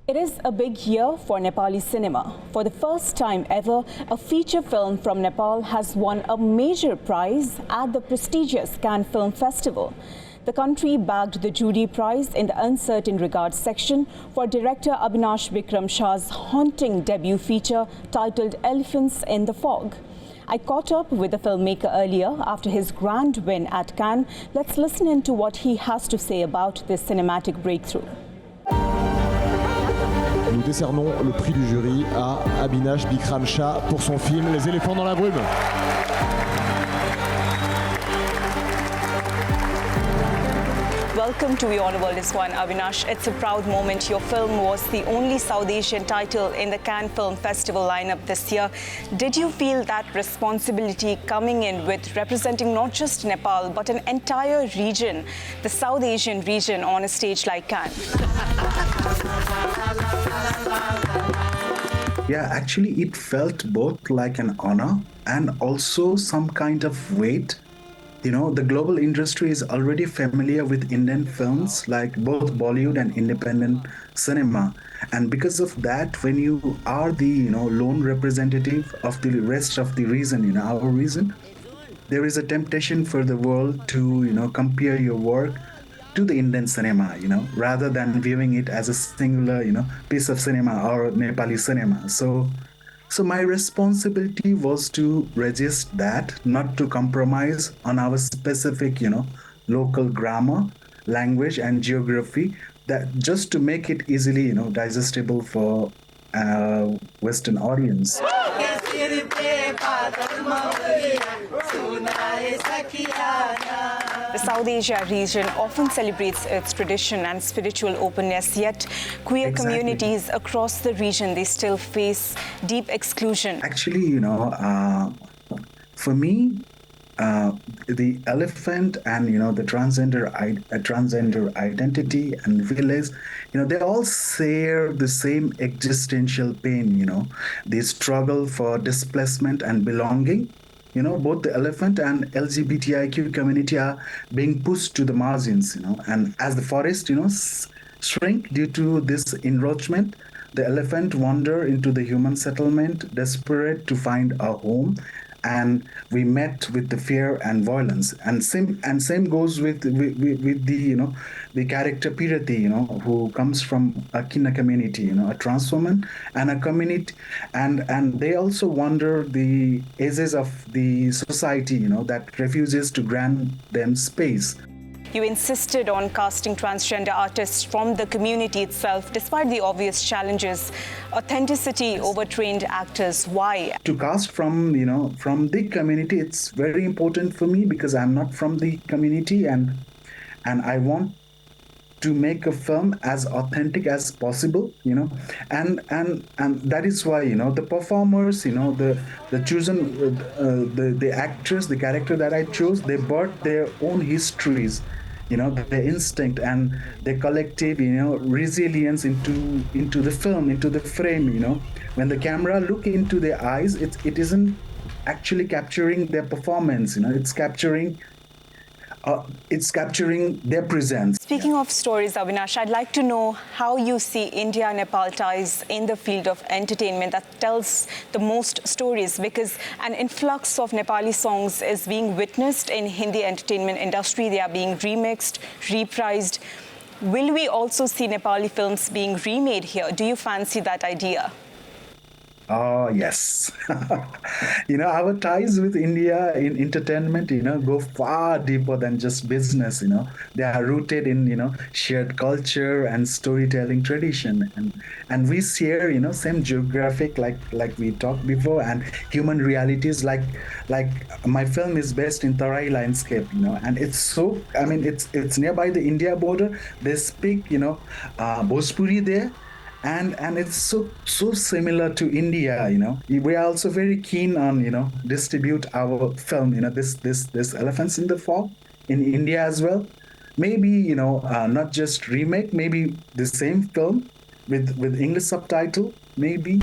It is a big year for Nepali cinema. For the first time ever, a feature film from Nepal has won a major prize at the prestigious Cannes Film Festival. The country bagged the Jury Prize in the Uncertain Regards section for director Abhinash Bikram Shah's haunting debut feature titled Elephants in the Fog. I caught up with the filmmaker earlier after his grand win at Cannes. Let's listen in to what he has to say about this cinematic breakthrough. Nous décernons le prix du jury à Abhinash Bikram Shah pour son film Les éléphants dans la brume. Welcome to WION The World is One, Abinash. It's a proud moment. Your film was the only South Asian title in the Cannes Film Festival lineup this year. Did you feel that responsibility coming in with representing not just Nepal, but an entire region, the South Asian region, on a stage like Cannes? Yeah, actually it felt both like an honor and also some kind of weight. You know, the global industry is already familiar with Indian films like both Bollywood and independent cinema. And because of that, when you are the, lone representative of the rest of the region, our region, there is a temptation for the world to, compare your work to the Indian cinema, rather than viewing it as a singular, piece of cinema or Nepali cinema. So my responsibility was to resist that, not to compromise on our specific, local grammar, language, and geography, that just to make it easily, digestible for Western audience. The South Asia region often celebrates its tradition and spiritual openness, yet queer communities across the region, they still face deep exclusion. Actually, for me, the elephant and the transgender identity and village, they all share the same existential pain. They struggle for displacement and belonging. Both the elephant and LGBTIQ community are being pushed to the margins. And as the forest shrink due to this encroachment, the elephant wander into the human settlement, desperate to find a home. And we met with the fear and violence, and same goes with the the character Pirati, who comes from a Kina community, a trans woman and a community, and they also wonder the edges of the society, that refuses to grant them space. You insisted on casting transgender artists from the community itself, despite the obvious challenges. Authenticity over trained actors. Why? To cast from the community, it's very important for me because I'm not from the community, and I want to make a film as authentic as possible, and that is why the performers, the chosen the actors, the character that I chose, they brought their own histories, their instinct and their collective, resilience into the film, into the frame. When the camera look into their eyes, it isn't actually capturing their performance. It's capturing their presence. Speaking of stories, Abinash, I'd like to know how you see India-Nepal ties in the field of entertainment that tells the most stories, because an influx of Nepali songs is being witnessed in Hindi entertainment industry. They are being remixed, reprised. Will we also see Nepali films being remade here? Do you fancy that idea? Oh, yes. Our ties with India in entertainment, go far deeper than just business, They are rooted in, shared culture and storytelling tradition. And we share, same geographic, like we talked before, and human realities, like my film is based in Tarai landscape, and it's so, it's nearby the India border. They speak, Bhojpuri there. And it's so similar to India, We are also very keen on, distribute our film, this Elephants in the Fog in India as well. Maybe, not just remake, maybe the same film with English subtitle, maybe.